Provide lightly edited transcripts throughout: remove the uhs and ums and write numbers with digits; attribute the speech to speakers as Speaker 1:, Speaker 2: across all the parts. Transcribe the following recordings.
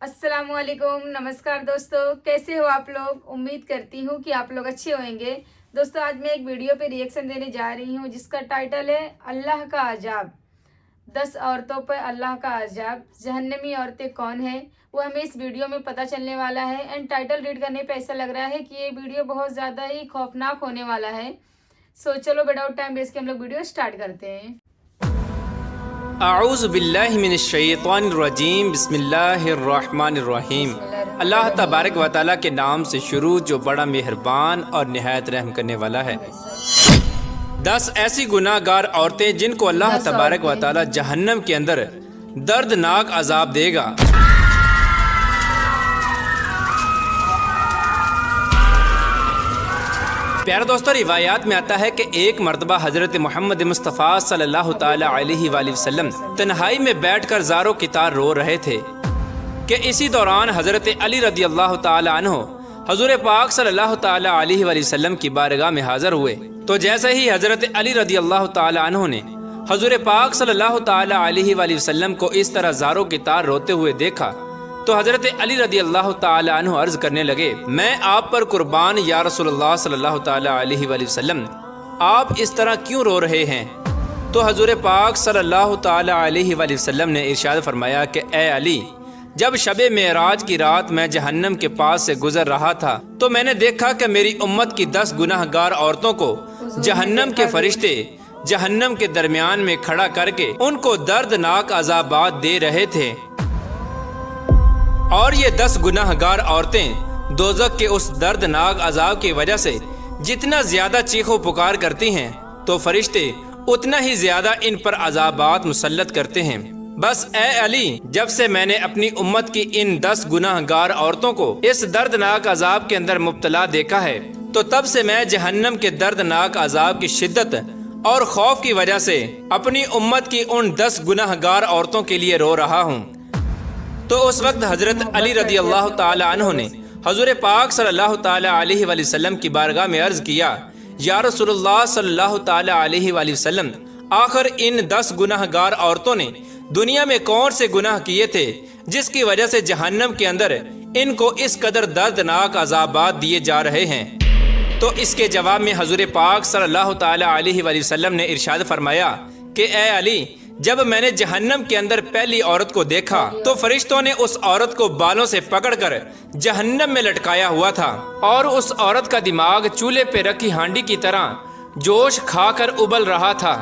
Speaker 1: अस्सलाम वालेकुम, नमस्कार दोस्तों, कैसे हो आप लोग। उम्मीद करती हूँ कि आप लोग अच्छे होंगे। दोस्तों आज मैं एक वीडियो पे रिएक्शन देने जा रही हूँ जिसका टाइटल है अल्लाह का अजाब। 10 औरतों पर अल्लाह का अजाब, जहन्नमी औरतें कौन है वो हमें इस वीडियो में पता चलने वाला है। एंड टाइटल रीड करने पे ऐसा लग रहा है कि ये वीडियो बहुत ज़्यादा ही खौफनाक होने वाला है। सो चलो विदाउट टाइम वेस्ट के हम लोग वीडियो स्टार्ट करते हैं।
Speaker 2: आऊज़ु बिल्लाहि मिनश्शैतानिर्रजीम, बिस्मिल्लाहिर्रहमानिर्रहीम। अल्लाह तबारक व तआला के नाम से शुरू जो बड़ा मेहरबान और निहायत रहम करने वाला है। 10 ऐसी गुनाहगार औरतें जिनको अल्लाह तबारक व तआला जहन्नम के अंदर दर्दनाक अजाब देगा। प्यारे दोस्तों, रिवायात में आता है कि एक मर्तबा हज़रत मोहम्मद मुस्तफ़ा सल्लल्लाहु ताला अलैहि वसल्लम तन्हाई में बैठकर ज़ारो कितार रो रहे थे कि इसी दौरान हज़रत अली रदी अल्लाह ताला अन्हु हज़ूर पाक सल्लल्लाहु ताला अलैहि वसल्लम की बारगाह में हाज़िर हुए। तो जैसे ही हज़रत अली रदी अल्लाह ताला अन्हु ने हज़ूर पाक सल्लल्लाहु ताला अलैहि वसल्लम को इस तरह ज़ारो कितार रोते हुए देखा तो हज़रत अली रदी अल्लाह ताला अन्हु अर्ज करने लगे, मैं आप पर कुर्बान या रसूलुल्लाह सल्लल्लाहु ताला अलैहि वसल्लम, आप इस तरह क्यों रो रहे हैं। तो हज़ूर पाक सल्लल्लाहु ताला अलैहि वसल्लम ने इरशाद फरमाया कि ए अली, जब शबे मेराज की रात मैं जहन्नम के पास से गुजर रहा था तो मैंने देखा कि मेरी उम्मत की 10 गुनाहगार औरतों को जहन्नम के फरिश्ते जहन्नम के दरमियान में खड़ा करके उनको दर्दनाक अज़ाबात दे रहे थे, और ये 10 गुनाहगार औरतें दोज़ख के उस दर्दनाक अजाब की वजह से जितना ज्यादा चीखो पुकार करती हैं तो फरिश्ते उतना ही ज्यादा इन पर अजाबात मुसल्लत करते हैं। बस ए अली, जब से मैंने अपनी उम्मत की इन 10 गुनाहगार औरतों को इस दर्दनाक अजाब के अंदर मुब्तला देखा है तो तब से मैं जहन्नम के दर्दनाक अजाब की शिद्दत और खौफ की वजह से अपनी उम्मत की उन 10 गुनाहगार औरतों के लिए रो रहा हूँ। तो उस वक्त हजरत अली रदी अल्लाह ताला अन्हु ने हजूर पाक सल्लल्लाहु ताला अलैहि वसल्लम की बारगाह में अर्ज किया, या रसूलुल्लाह सल्लल्लाहु ताला अलैहि वसल्लम, आखिर इन 10 गुनाहगार औरतों ने दुनिया में कौन से गुनाह किए थे जिसकी वजह से जहन्नम के अंदर इनको इस कदर दर्दनाक अजाबात दिए जा रहे हैं। तो इसके जवाब में हजूर पाक सल्लल्लाहु ताला अलैहि वसल्लम ने इरशाद फरमाया कि ए अली, जब मैंने जहन्नम के अंदर पहली औरत को देखा तो फरिश्तों ने उस औरत को बालों से पकड़कर जहन्नम में लटकाया हुआ था और उस औरत का दिमाग चूल्हे पे रखी हांडी की तरह जोश खाकर उबल रहा था।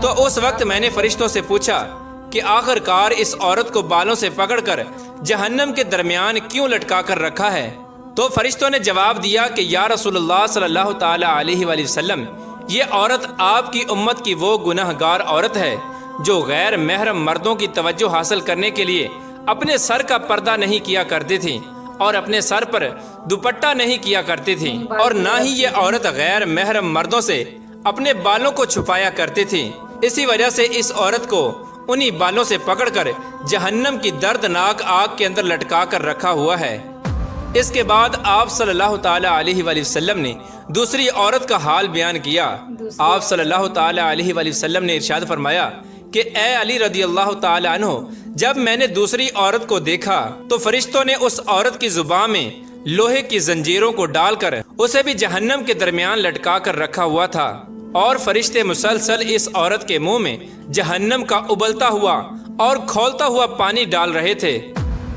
Speaker 2: तो उस वक्त मैंने फरिश्तों से पूछा कि आखिरकार इस औरत को बालों से पकड़कर जहन्नम के दरमियान क्यों लटका कर रखा है। तो फरिश्तों ने जवाब दिया कि या रसूलुल्लाह सल्लल्लाहु ताला अलैहि वसल्लम, ये औरत आपकी उम्मत की वो गुनाहगार औरत है जो गैर महरम मर्दों की तवज्जो हासिल करने के लिए अपने सर का पर्दा नहीं किया करती थी और अपने सर पर दुपट्टा नहीं किया करती थी, और ना ही ये औरत गैर महरम मर्दों से अपने बालों को छुपाया करती थी। इसी वजह से इस औरत को उन्हीं बालों से पकड़कर जहन्नम की दर्दनाक आग के अंदर लटका कर रखा हुआ है। इसके बाद आप सल्लल्लाहु ताला अलैहि वसल्लम ने दूसरी औरत का हाल बयान किया। आप सल्लल्लाहु ताला अलैहि वसल्लम ने इरशाद फरमाया कि ए अली रदी अल्लाह ताला अन्हु, जब मैंने दूसरी औरत को देखा तो फरिश्तों ने उस औरत की जुबान में लोहे की जंजीरों को डालकर उसे भी जहन्नम के दरमियान लटका कर रखा हुआ था, और फरिश्ते मुसलसल इस औरत के मुंह में जहन्नम का उबलता हुआ और खौलता हुआ पानी डाल रहे थे।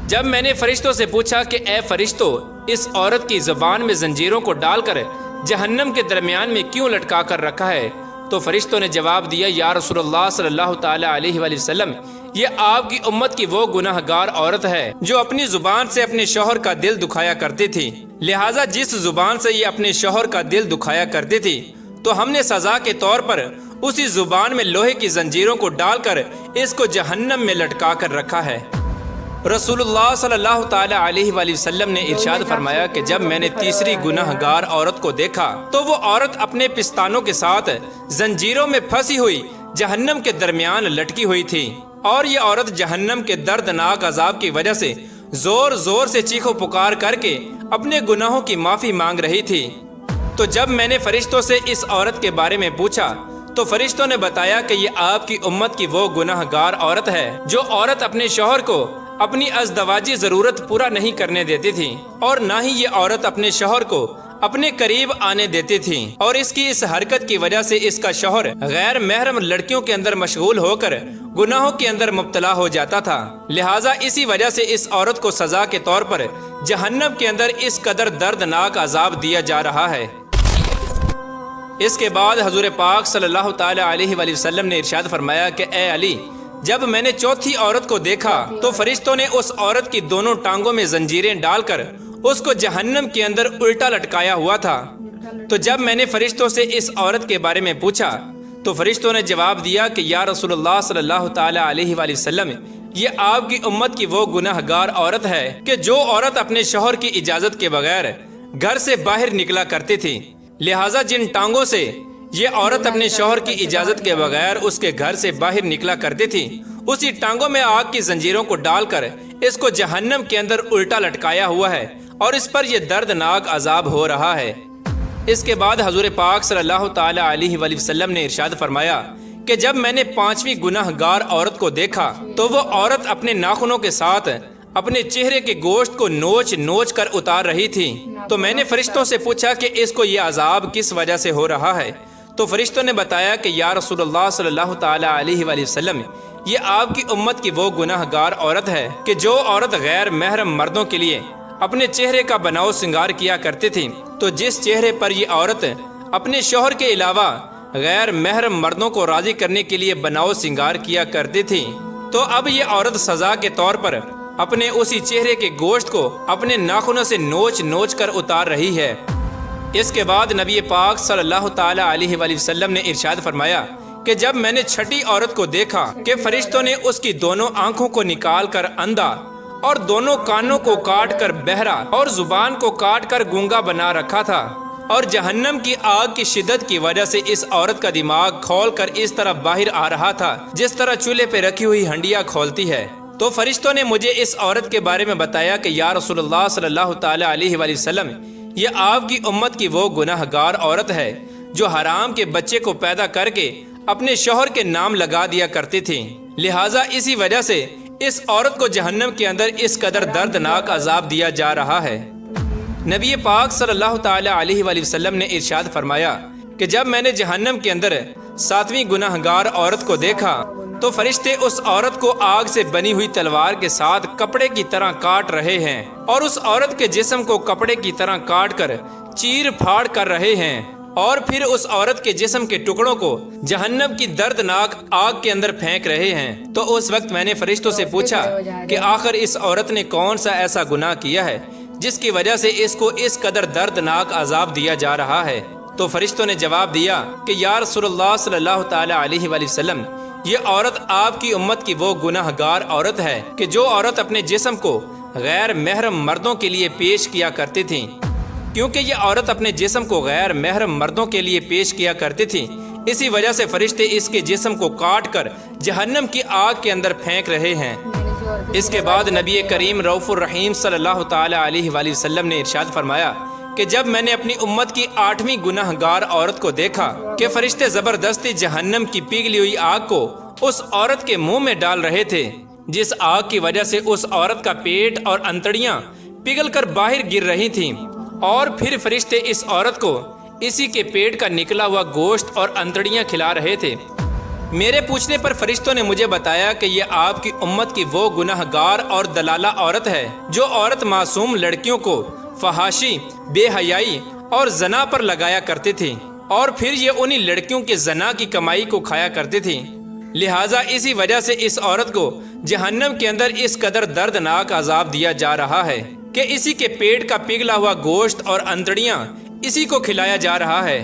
Speaker 2: जब मैंने फरिश्तों से पूछा कि ए फरिश्तों, इस औरत की जुबान में जंजीरों को डालकर जहन्नम के दरमियान में क्यों लटका कर रखा है, तो फरिश्तों ने जवाब दिया, या रसूलुल्लाह सल्लल्लाहु ताला अलैहि वसल्लम, ये आपकी उम्मत की वो गुनाहगार औरत है जो अपनी जुबान से अपने शौहर का दिल दुखाया करती थी। लिहाजा जिस जुबान से ये अपने शौहर का दिल दुखाया करती थी तो हमने सजा के तौर पर उसी जुबान में लोहे की जंजीरों को डालकर इसको जहन्नम में लटका कर रखा है। रसूलुल्लाह सल्लल्लाहु ताला अलैहि वसल्लम ने इरशाद फरमाया कि जब मैंने तीसरी गुनाहगार औरत को देखा तो वो औरत अपने पिस्तानों के साथ जंजीरों में फंसी हुई जहन्नम के दरमियान लटकी हुई थी, और ये औरत जहन्नम के दर्दनाक अजाब की वजह से जोर जोर से चीखो पुकार करके अपने गुनाहों की माफी मांग रही थी। तो जब मैंने फरिश्तों से इस औरत के बारे में पूछा तो फरिश्तों ने बताया कि ये आपकी उम्मत की वो गुनाहगार औरत है जो औरत अपने शौहर को अपनी अज़दवाजी ज़रूरत पूरा नहीं करने देती थी और न ही ये औरत अपने शौहर को अपने करीब आने देती थी, और इसकी इस हरकत की वजह से इसका शौहर गैर महरम लड़कियों के अंदर मशगूल होकर गुनाहों के अंदर मुब्तला हो जाता था। लिहाजा इसी वजह से इस औरत को सजा के तौर पर जहन्नम के अंदर इस कदर दर्दनाक अजाब दिया जा रहा है। इसके बाद हजूर पाक सल्लल्लाहु ताला अलैहि वसल्लम ने इरशाद फरमाया कि ए अली, जब मैंने चौथी औरत को देखा तो फरिश्तों ने उस औरत की दोनों टांगों में जंजीरें डालकर उसको जहन्नम के अंदर उल्टा लटकाया हुआ था। तो जब मैंने फरिश्तों से इस औरत के बारे में पूछा तो फरिश्तों ने जवाब दिया कि या रसूलुल्लाह सल्लल्लाहु ताला अलैहि वसल्लम, ये आपकी उम्मत की वो गुनाहगार औरत है कि जो औरत अपने शौहर की इजाजत के बगैर घर से बाहर निकला करती थी। लिहाजा जिन टांगों से ये औरत अपने शौहर की इजाजत के बगैर उसके घर से बाहर निकला करती थी, उसी टांगों में आग की जंजीरों को डालकर इसको जहन्नम के अंदर उल्टा लटकाया हुआ है और इस पर यह दर्दनाक अजाब हो रहा है। इसके बाद हजूर पाक सल्लल्लाहु ताला अलैहि वसल्लम ने इरशाद फरमाया कि जब मैंने पांचवी गुनाहगार औरत को देखा तो वो औरत अपने नाखूनों के साथ अपने चेहरे के गोश्त को नोच नोच कर उतार रही थी। तो मैंने फरिश्तों से पूछा कि इसको ये अजाब किस वजह से हो रहा है। तो फरिश्तों ने बताया कि या रसूलुल्लाह सल्लल्लाहु ताला अलैहि वसल्लम, ये आपकी उम्मत की वो गुनाहगार औरत है कि जो औरत गैर महरम मर्दों के लिए अपने चेहरे का बनाव श्रृंगार किया करती थी, तो जिस चेहरे पर ये औरत अपने शौहर के अलावा गैर महरम मर्दों को राजी करने के लिए बनाव श्रृंगार किया करती थी, तो अब ये औरत सजा के तौर पर अपने उसी चेहरे के गोश्त को अपने नाखूनों से नोच नोच कर उतार रही है। इसके बाद नबी पाक सल्लल्लाहु ताला अलैहि वसल्लम ने इरशाद फरमाया कि जब मैंने छठी औरत को देखा कि फरिश्तों ने उसकी दोनों आंखों को निकाल कर अंधा और दोनों कानों को काट कर बहरा और जुबान को काट कर गूंगा बना रखा था, और जहन्नम की आग की शिद्दत की वजह से इस औरत का दिमाग खोल कर इस तरह बाहर आ रहा था जिस तरह चूल्हे पे रखी हुई हंडिया खोलती है। तो फरिश्तों ने मुझे इस औरत के बारे में बताया कि या रसूलुल्लाह सल्लल्लाहु ताला अलैहि वसल्लम, ये आपकी उम्मत की वो गुनाहगार औरत है जो हराम के बच्चे को पैदा करके अपने शौहर के नाम लगा दिया करती थी। लिहाजा इसी वजह से इस औरत को जहन्नम के अंदर इस कदर दर्दनाक अजाब दिया जा रहा है। नबी पाक सल्लल्लाहु ताला अलैहि वसल्लम ने इरशाद फरमाया कि जब मैंने जहन्नम के अंदर सातवीं गुनाहगार औरत को देखा तो फरिश्ते उस औरत को आग से बनी हुई तलवार के साथ कपड़े की तरह काट रहे हैं और उस औरत के जिस्म को कपड़े की तरह काट कर चीर फाड़ कर रहे हैं और फिर उस औरत के जिस्म के टुकड़ों को जहन्नम की दर्दनाक आग के अंदर फेंक रहे हैं। तो उस वक्त मैंने फरिश्तों से पूछा कि आखिर इस औरत ने कौन सा ऐसा गुनाह किया है जिसकी वजह से इसको इस कदर दर्दनाक अजाब दिया जा रहा है। तो फरिश्तों ने जवाब दिया कि या रसूलुल्लाह सल्लल्लाहु ताला अलैहि वसल्लम, ये औरत आपकी उम्मत की वो गुनाहगार औरत है कि जो औरत अपने जिस्म को गैर महरम मर्दों के लिए पेश किया करती थी। क्योंकि ये औरत अपने जिस्म को गैर महरम मर्दों के लिए पेश किया करती थी, इसी वजह से फरिश्ते इसके जिस्म को काट कर जहन्नम की आग के अंदर फेंक रहे हैं। इसके बाद नबी करीम रऊफुर रहीम सल्लल्लाहु ताला अलैहि वसल्लम ने इरशाद फरमाया कि जब मैंने अपनी उम्मत की आठवीं गुनाहगार औरत को देखा कि फरिश्ते जबरदस्ती जहन्नम की पिघली हुई आग को उस औरत के मुंह में डाल रहे थे, जिस आग की वजह से उस औरत का पेट और अंतड़ियां पिघल कर बाहर गिर रही थीं, और फिर फरिश्ते इस औरत को इसी के पेट का निकला हुआ गोश्त और अंतड़ियां खिला रहे थे। मेरे पूछने पर फरिश्तों ने मुझे बताया कि ये आपकी उम्मत की वो गुनाहगार और दलाला औरत है जो औरत मासूम लड़कियों को फहाशी, बेहयाई और जना पर लगाया करती थी, और फिर ये उन्हीं लड़कियों के जना की कमाई को खाया करती थी। लिहाजा इसी वजह से इस औरत को जहन्नम के अंदर इस कदर दर्दनाक अजाब दिया जा रहा है कि इसी के पेट का पिघला हुआ गोश्त और अंतड़ियां इसी को खिलाया जा रहा है।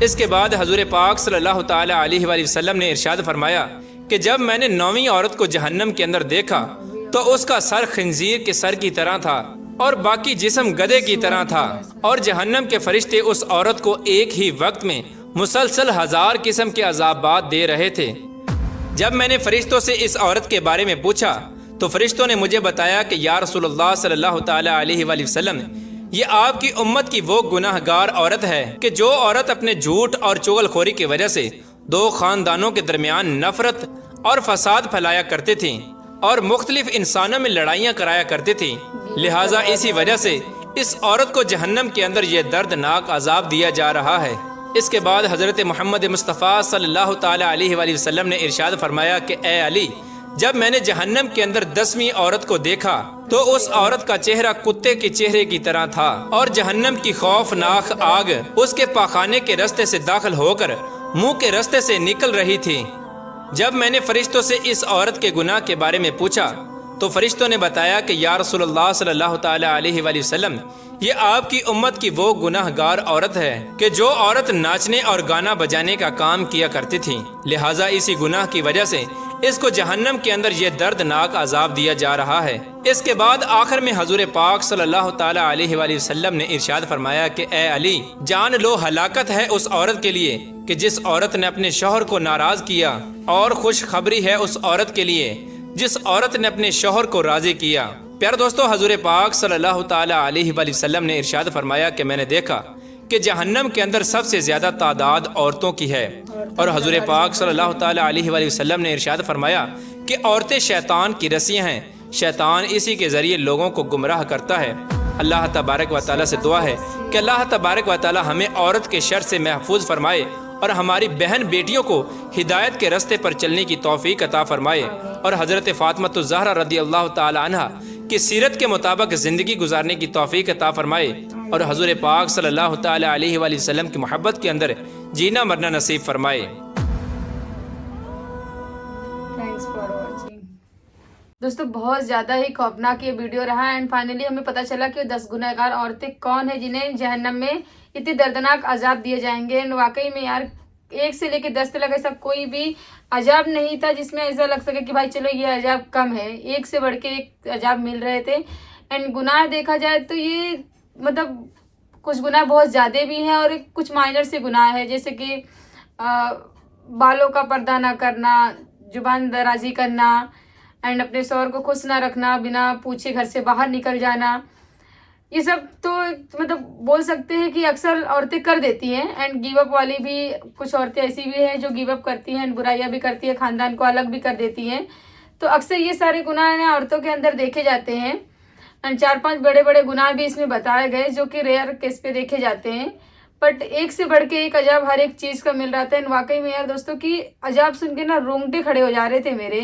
Speaker 2: इसके बाद हजूर पाक सल्लल्लाहु ताला अलैहि वसल्लम ने इरशाद फरमाया कि जब मैंने नौवीं औरत को जहन्नम के अंदर देखा तो उसका सर खंजीर के सर की तरह था और बाकी जिस्म गधे की तरह था, और जहन्नम के फरिश्ते उस औरत को एक ही वक्त में मुसलसल 1000 किस्म के अजाबात दे रहे थे। जब मैंने फरिश्तों से इस औरत के बारे में पूछा तो फरिश्तों ने मुझे बताया कि या रसूलुल्लाह सल्लल्लाहु ताला अलैहि वसल्लम, ये आपकी उम्मत की वो गुनाहगार औरत है कि जो औरत अपने झूठ और चुगलखोरी की वजह से दो खानदानों के दरमियान नफरत और फसाद फैलाया करती थी, और मुख्तलिफ इंसानों में लड़ाइयाँ कराया करती थी। लिहाजा इसी वजह से इस औरत को जहन्नम के अंदर ये दर्दनाक अजाब दिया जा रहा है। इसके बाद हज़रत मोहम्मद मुस्तफ़ा सल्लल्लाहु ताला अलैहि वसल्लम ने इरशाद फरमाया कि ए अली, जब मैंने जहन्नम के अंदर 10वीं औरत को देखा तो उस औरत का चेहरा कुत्ते के चेहरे की तरह था और जहन्नम की खौफनाक आग उसके पाखाने के रास्ते से दाखिल होकर मुंह के रास्ते से निकल रही थी। जब मैंने फरिश्तों से इस औरत के गुनाह के बारे में पूछा तो फरिश्तों ने बताया कि या रसूलुल्लाह सल्लल्लाहु ताला अलैहि वसल्लम, ये आपकी उम्मत की वो गुनाहगार औरत है कि जो औरत नाचने और गाना बजाने का काम किया करती थी। लिहाजा इसी गुनाह की वजह से इसको जहन्नम के अंदर ये दर्दनाक अजाब दिया जा रहा है। इसके बाद आखिर में हजूर पाक सल्लल्लाहु ताला अलैहि वसल्लम ने इरशाद फरमाया कि ए अली, जान लो हलाकत है उस औरत के लिए कि जिस औरत ने अपने शौहर को नाराज किया, और खुशखबरी है उस औरत के लिए जिस औरत ने अपने शौहर को राजी किया। प्यारे दोस्तों, हजूर पाक सल्लल्लाहु ताला अलैहि वसल्लम ने इरशाद फरमाया कि मैंने देखा कि जहन्नम के अंदर सबसे ज्यादा तादाद औरतों की है, और हजूर पाक सल्लल्लाहु ताला अलैहि वसल्लम ने इरशाद फरमाया कि औरतें शैतान की रस्सियां हैं, शैतान इसी के जरिए लोगों को गुमराह करता है। अल्लाह तबारक व तआला से दुआ है कि अल्लाह तबारक व तआला हमें औरत के शर से महफूज फरमाए और हमारी बहन बेटियों को हिदायत के रास्ते पर चलने की तौफीक अता फरमाए, और हज़रत फ़ातिमा ज़हरा रदी अल्लाह ताला अन्हा की सीरत के मुताबिक ज़िंदगी गुजारने की तौफीक अता फरमाए, और हज़ूर पाक सल्लल्लाहु ताला अलैहि वसल्लम की मोहब्बत के अंदर जीना मरना नसीब फरमाए।
Speaker 1: Thanks for watching. दोस्तों, बहुत ज़्यादा ही खौफनाक ये वीडियो रहा एंड फाइनली हमें पता चला कि 10 गुनहगार औरतें कौन है जिन्हें जहन्नम में इतने दर्दनाक अजाब दिए जाएंगे। एंड वाकई में यार 1 से लेकर 10 तक ऐसा कोई भी अजाब नहीं था जिसमें ऐसा लग सके कि भाई चलो ये अजाब कम है। एक से बढ़ के एक अजाब मिल रहे थे। एंड गुनाह देखा जाए तो ये मतलब कुछ गुनाह बहुत ज़्यादा भी हैं और कुछ माइनर से गुनाह है, जैसे कि बालों का पर्दा ना करना, जुबान दराजी करना एंड अपने शौहर को खुश ना रखना, बिना पूछे घर से बाहर निकल जाना। ये सब तो मतलब बोल सकते हैं कि अक्सर औरतें कर देती हैं। एंड गिव अप वाली भी कुछ औरतें ऐसी भी हैं जो गिव अप करती हैं, बुराइयां भी करती हैं, खानदान को अलग भी कर देती हैं। तो अक्सर ये सारे गुनाह ना औरतों के अंदर देखे जाते हैं। एंड 4-5 बड़े बड़े गुनाह भी इसमें बताए गए जो कि रेयर केस पे देखे जाते हैं, बट एक से बढ़ के एक अजाब हर एक चीज़ का मिल रहा था। एंड वाकई में यार दोस्तों की अजाब सुन के ना रोंगटे खड़े हो जा रहे थे मेरे।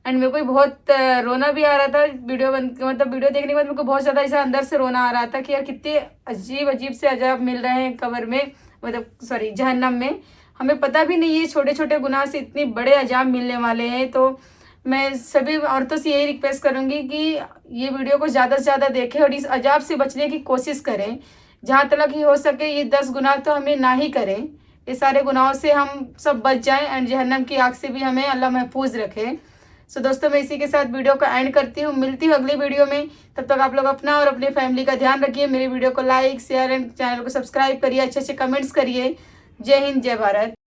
Speaker 1: एंड मेरे को बहुत रोना भी आ रहा था वीडियो देखने के बाद। मेरे को बहुत ज़्यादा ऐसा अंदर से रोना आ रहा था कि यार कितने अजीब अजीब से अजाब मिल रहे हैं कब्र में, जहन्नम में। हमें पता भी नहीं है छोटे छोटे गुनाह से इतने बड़े अजाब मिलने वाले हैं। तो मैं सभी औरतों से यही रिक्वेस्ट करूँगी कि ये वीडियो को ज़्यादा से ज़्यादा देखें और इस अजाब से बचने की कोशिश करें। जहाँ तक ही हो सके ये 10 गुनाह तो हमें ना ही करें। ये सारे गुनाहों से हम सब बच जाएं एंड जहन्नम की आग से भी हमें अल्लाह महफूज रखे। सो दोस्तों, मैं इसी के साथ वीडियो को एंड करती हूँ। मिलती हूँ अगली वीडियो में। तब तक आप लोग अपना और अपने फैमिली का ध्यान रखिए। मेरे वीडियो को लाइक शेयर एंड चैनल को सब्सक्राइब करिए, अच्छे अच्छे कमेंट्स करिए। जय हिंद, जय भारत।